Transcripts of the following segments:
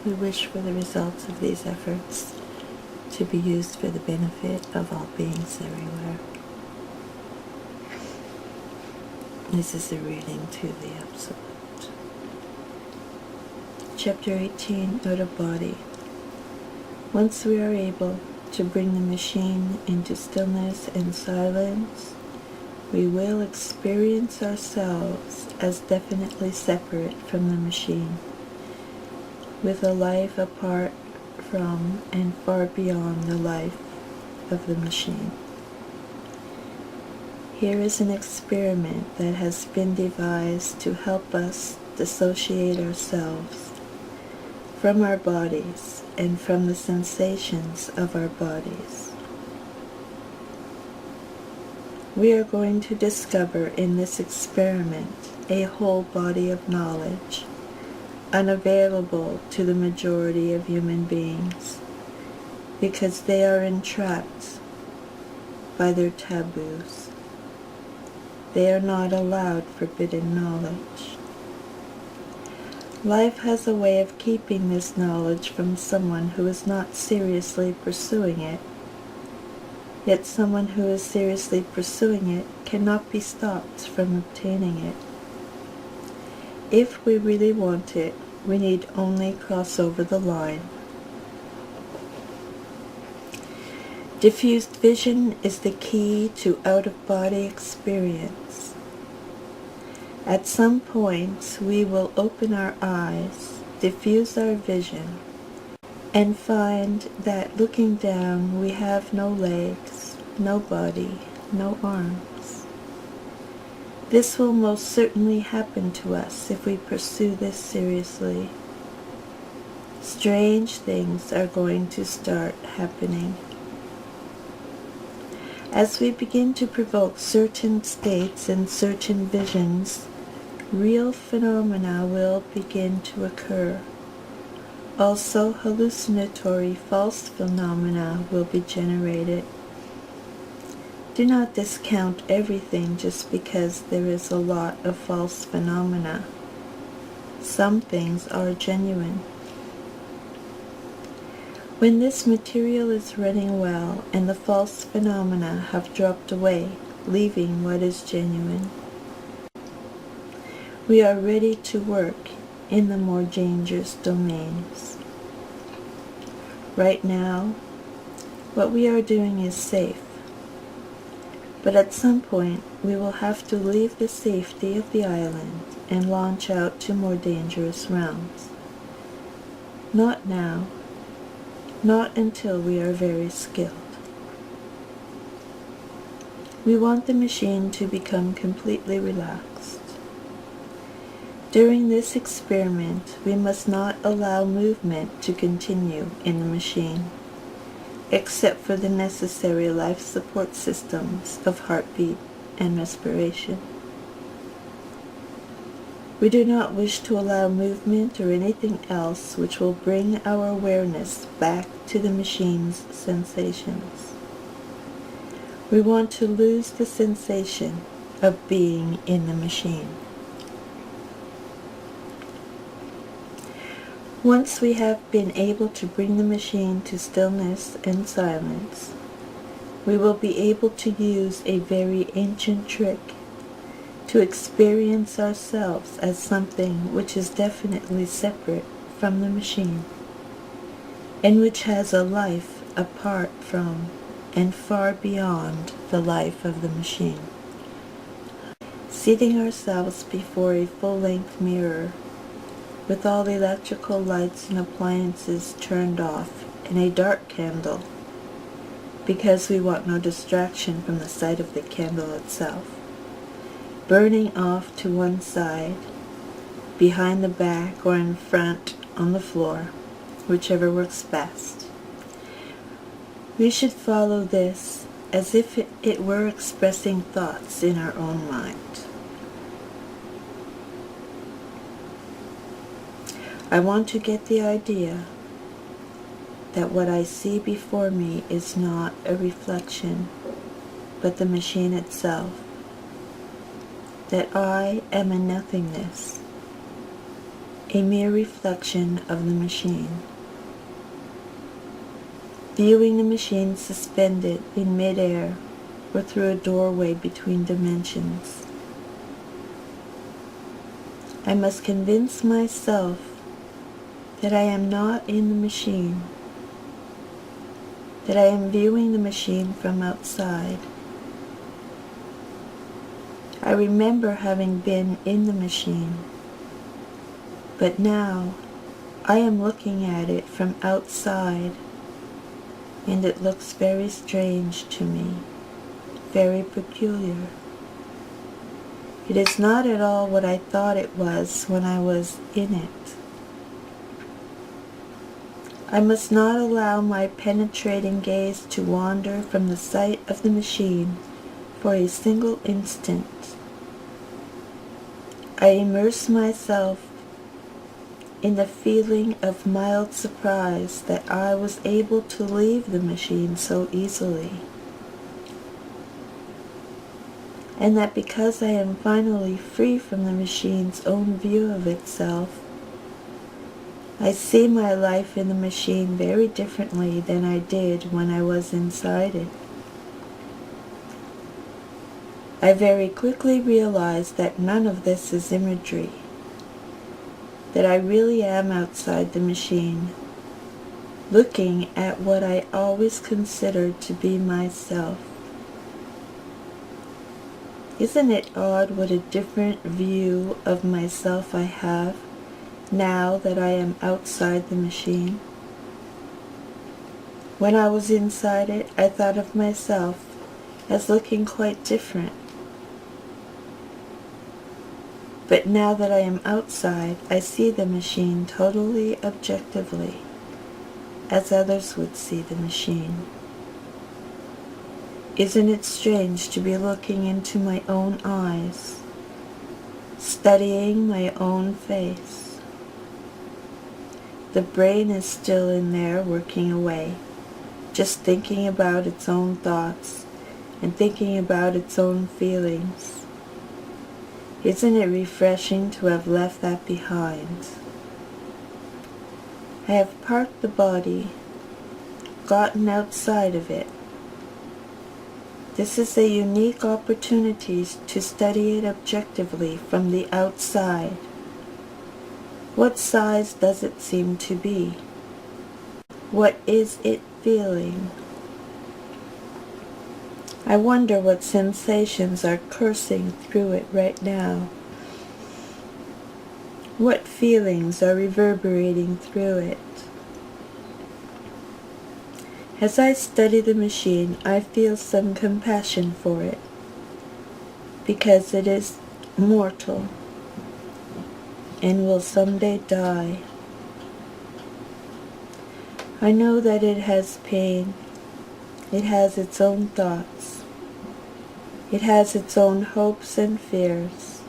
We wish for the results of these efforts to be used for the benefit of all beings everywhere. This is a reading to the Absolute. Chapter 18, Out of Body. Once we are able to bring the machine into stillness and silence, we will experience ourselves as definitely separate from the machine, with a life apart from and far beyond the life of the machine. Here is an experiment that has been devised to help us dissociate ourselves from our bodies and from the sensations of our bodies. We are going to discover in this experiment a whole body of knowledge unavailable to the majority of human beings because they are entrapped by their taboos. They are not allowed forbidden knowledge. Life has a way of keeping this knowledge from someone who is not seriously pursuing it. Yet someone who is seriously pursuing it cannot be stopped from obtaining it. If we really want it, we need only cross over the line. Diffused vision is the key to out-of-body experience. At some point, we will open our eyes, diffuse our vision, and find that looking down we have no legs, no body, no arms. This will most certainly happen to us if we pursue this seriously. Strange things are going to start happening. As we begin to provoke certain states and certain visions, real phenomena will begin to occur. Also, hallucinatory false phenomena will be generated. Do not discount everything just because there is a lot of false phenomena. Some things are genuine. When this material is running well and the false phenomena have dropped away, leaving what is genuine, we are ready to work in the more dangerous domains. Right now, what we are doing is safe, but at some point we will have to leave the safety of the island and launch out to more dangerous realms. Not now, not until we are very skilled. We want the machine to become completely relaxed. During this experiment, we must not allow movement to continue in the machine, except for the necessary life support systems of heartbeat and respiration. We do not wish to allow movement or anything else which will bring our awareness back to the machine's sensations. We want to lose the sensation of being in the machine. Once we have been able to bring the machine to stillness and silence, we will be able to use a very ancient trick to experience ourselves as something which is definitely separate from the machine, and which has a life apart from and far beyond the life of the machine. Seating ourselves before a full-length mirror, with all the electrical lights and appliances turned off, and a dark candle, because we want no distraction from the sight of the candle itself, burning off to one side, behind the back or in front on the floor, whichever works best. We should follow this as if it were expressing thoughts in our own mind. I want to get the idea that what I see before me is not a reflection, but the machine itself. That I am a nothingness, a mere reflection of the machine. Viewing the machine suspended in midair or through a doorway between dimensions. I must convince myself that I am not in the machine, that I am viewing the machine from outside. I remember having been in the machine, but now I am looking at it from outside, and it looks very strange to me, very peculiar. It is not at all what I thought it was when I was in it. I must not allow my penetrating gaze to wander from the sight of the machine for a single instant. I immerse myself in the feeling of mild surprise that I was able to leave the machine so easily, and that because I am finally free from the machine's own view of itself, I see my life in the machine very differently than I did when I was inside it. I very quickly realized that none of this is imagery, that I really am outside the machine, looking at what I always considered to be myself. Isn't it odd what a different view of myself I have now that I am outside the machine? When I was inside it, I thought of myself as looking quite different. But now that I am outside, I see the machine totally objectively, as others would see the machine. Isn't it strange to be looking into my own eyes, studying my own face? The brain is still in there working away, just thinking about its own thoughts and thinking about its own feelings. Isn't it refreshing to have left that behind? I have parked the body, gotten outside of it. This is a unique opportunity to study it objectively from the outside. What size does it seem to be? What is it feeling? I wonder what sensations are coursing through it right now. What feelings are reverberating through it? As I study the machine, I feel some compassion for it, because it is mortal and will someday die. I know that it has pain. It has its own thoughts. It has its own hopes and fears.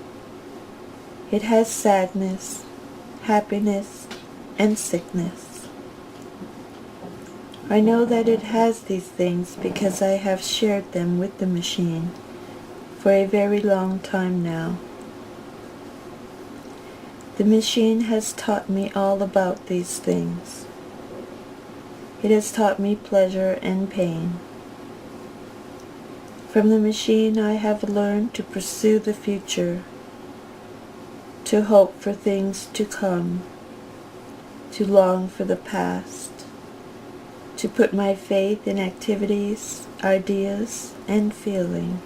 It has sadness, happiness, and sickness. I know that it has these things because I have shared them with the machine for a very long time now. The machine has taught me all about these things. It has taught me pleasure and pain. From the machine I have learned to pursue the future, to hope for things to come, to long for the past, to put my faith in activities, ideas, and feelings.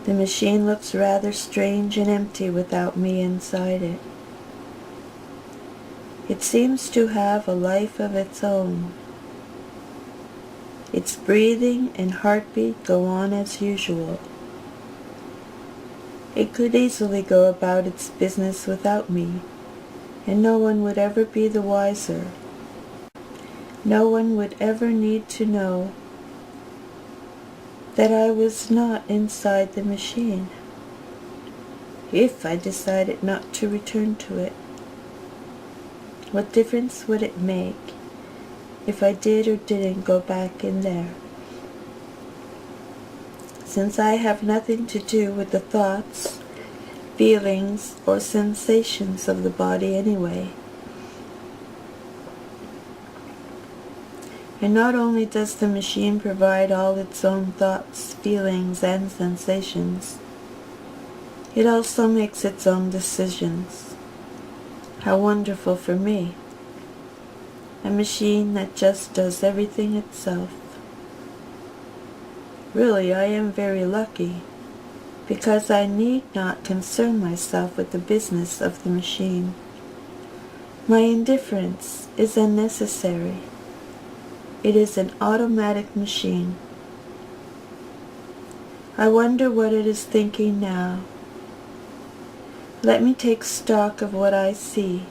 The machine looks rather strange and empty without me inside it. It seems to have a life of its own. Its breathing and heartbeat go on as usual. It could easily go about its business without me, and no one would ever be the wiser. No one would ever need to know that I was not inside the machine, if I decided not to return to it. What difference would it make if I did or didn't go back in there? Since I have nothing to do with the thoughts feelings, or sensations of the body anyway. And not only does the machine provide all its own thoughts, feelings, and sensations, it also makes its own decisions. How wonderful for me. A machine that just does everything itself. Really, I am very lucky, because I need not concern myself with the business of the machine. My indifference is unnecessary. It is an automatic machine. I wonder what it is thinking now. Let me take stock of what I see,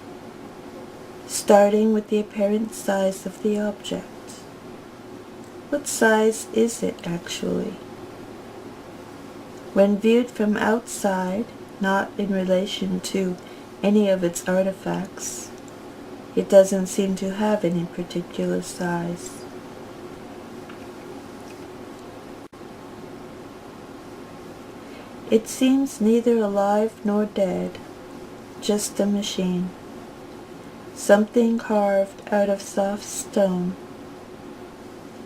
starting with the apparent size of the object. What size is it actually? When viewed from outside, not in relation to any of its artifacts, it doesn't seem to have any particular size. It seems neither alive nor dead, just a machine. Something carved out of soft stone.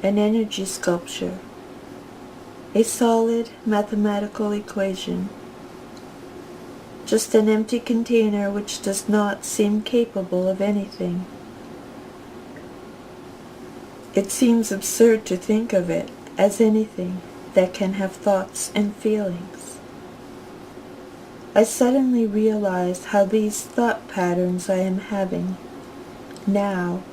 An energy sculpture. A solid mathematical equation. Just an empty container which does not seem capable of anything. It seems absurd to think of it as anything that can have thoughts and feelings. I suddenly realize how these thought patterns I am having now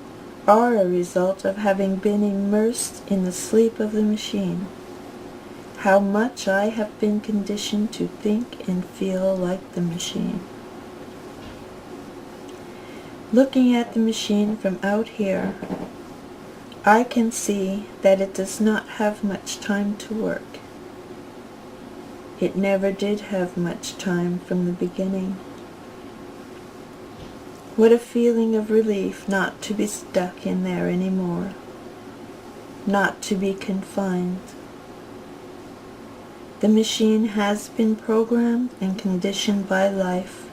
are a result of having been immersed in the sleep of the machine. How much I have been conditioned to think and feel like the machine. Looking at the machine from out here, I can see that it does not have much time to work. It never did have much time from the beginning. What a feeling of relief not to be stuck in there anymore, not to be confined. The machine has been programmed and conditioned by life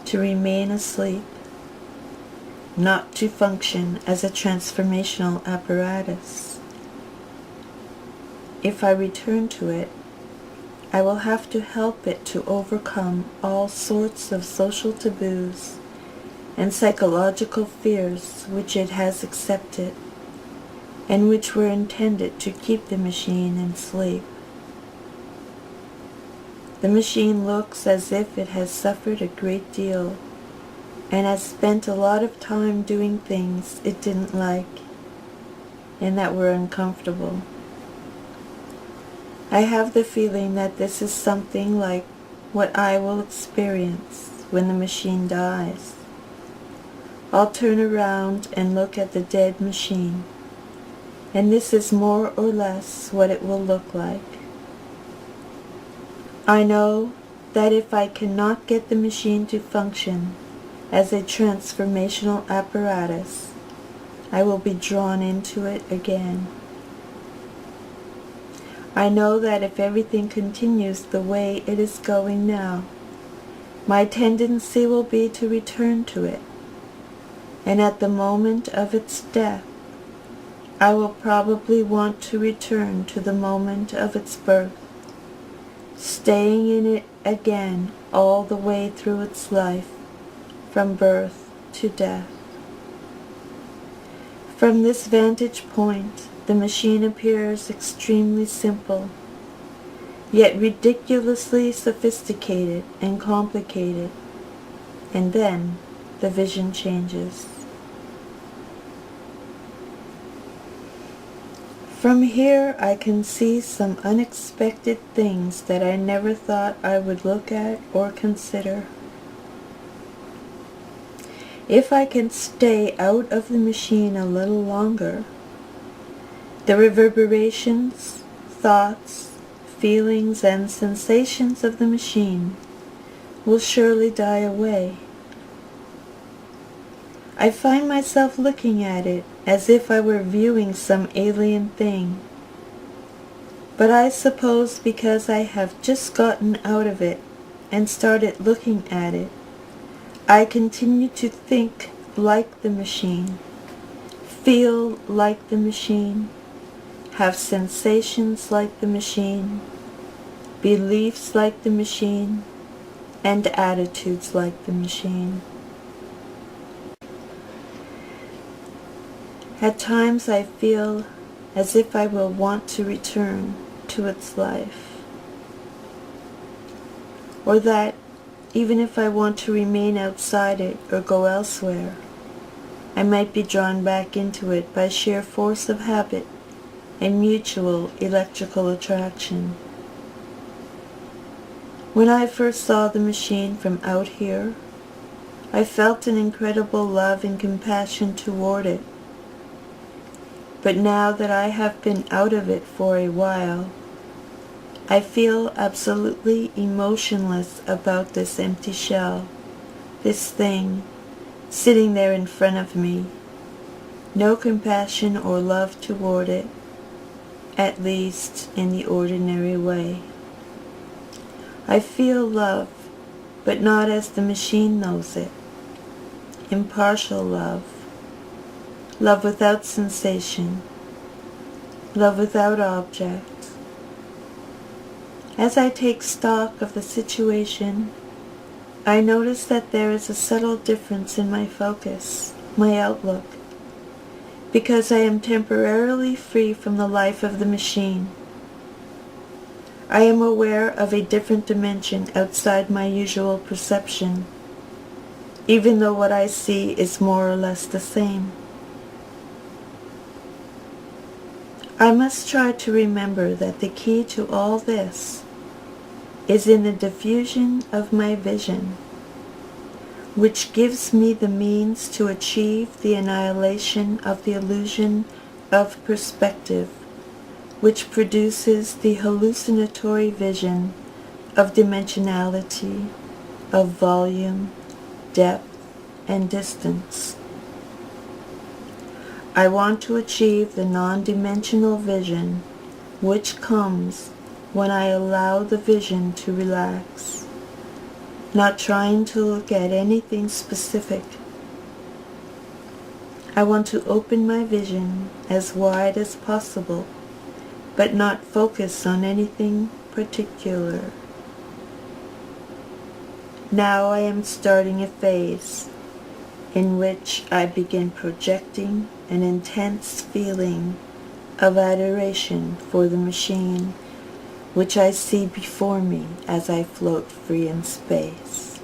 to remain asleep, not to function as a transformational apparatus. If I return to it, I will have to help it to overcome all sorts of social taboos and psychological fears which it has accepted and which were intended to keep the machine in sleep. The machine looks as if it has suffered a great deal and has spent a lot of time doing things it didn't like and that were uncomfortable. I have the feeling that this is something like what I will experience when the machine dies. I'll turn around and look at the dead machine, and this is more or less what it will look like. I know that if I cannot get the machine to function as a transformational apparatus, I will be drawn into it again. I know that if everything continues the way it is going now, my tendency will be to return to it, and at the moment of its death, I will probably want to return to the moment of its birth, staying in it again all the way through its life, from birth to death. From this vantage point, the machine appears extremely simple, yet ridiculously sophisticated and complicated, and then the vision changes. From here I can see some unexpected things that I never thought I would look at or consider. If I can stay out of the machine a little longer, the reverberations, thoughts, feelings, and sensations of the machine will surely die away. I find myself looking at it as if I were viewing some alien thing. But I suppose because I have just gotten out of it and started looking at it, I continued to think like the machine, feel like the machine, have sensations like the machine, beliefs like the machine, and attitudes like the machine. At times I feel as if I will want to return to its life, or that even if I want to remain outside it or go elsewhere, I might be drawn back into it by sheer force of habit and mutual electrical attraction. When I first saw the machine from out here, I felt an incredible love and compassion toward it. But now that I have been out of it for a while, I feel absolutely emotionless about this empty shell, this thing, sitting there in front of me. No compassion or love toward it, at least in the ordinary way. I feel love, but not as the machine knows it. Impartial love. Love without sensation. Love without object. As I take stock of the situation, I notice that there is a subtle difference in my focus, my outlook, because I am temporarily free from the life of the machine. I am aware of a different dimension outside my usual perception, even though what I see is more or less the same. I must try to remember that the key to all this is in the diffusion of my vision, which gives me the means to achieve the annihilation of the illusion of perspective, which produces the hallucinatory vision of dimensionality, of volume, depth, and distance. I want to achieve the non-dimensional vision, which comes when I allow the vision to relax, not trying to look at anything specific. I want to open my vision as wide as possible, but not focus on anything particular. Now I am starting a phase in which I begin projecting an intense feeling of adoration for the machine, which I see before me as I float free in space.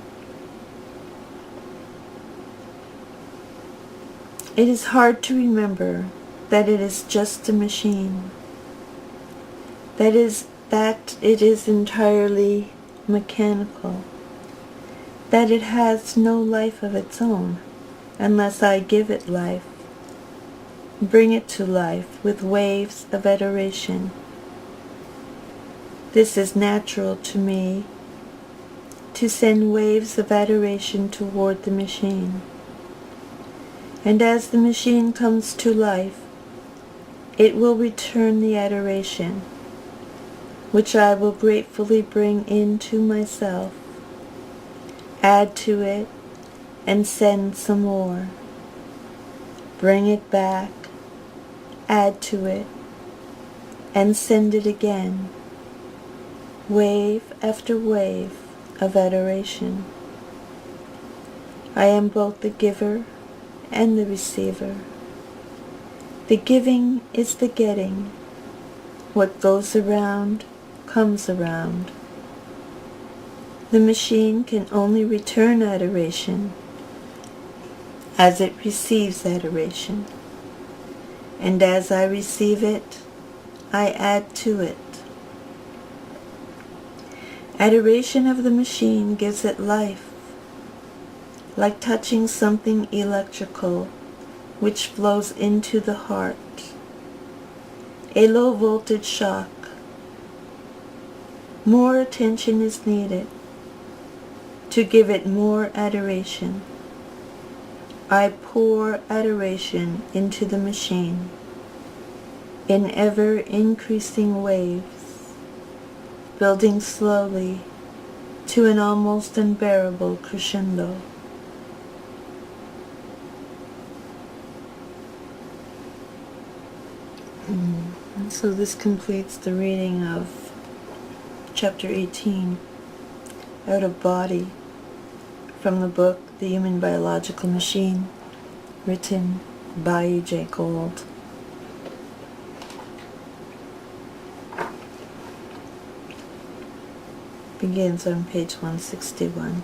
It is hard to remember that it is just a machine, that it is entirely mechanical, that it has no life of its own unless I give it life, bring it to life with waves of adoration. This is natural to me, to send waves of adoration toward the machine. And as the machine comes to life, it will return the adoration, which I will gratefully bring into myself, add to it, and send some more. Bring it back, add to it, and send it again. Wave after wave of adoration. I am both the giver and the receiver. The giving is the getting. What goes around comes around. The machine can only return adoration as it receives adoration, and as I receive it, I add to it. Adoration of the machine gives it life, like touching something electrical which flows into the heart. A low voltage shock. More attention is needed to give it more adoration. I pour adoration into the machine in ever increasing waves, building slowly to an almost unbearable crescendo. And so this completes the reading of chapter 18, Out of Body, from the book The Human Biological Machine, written by E.J. Gold. Begins on page 161.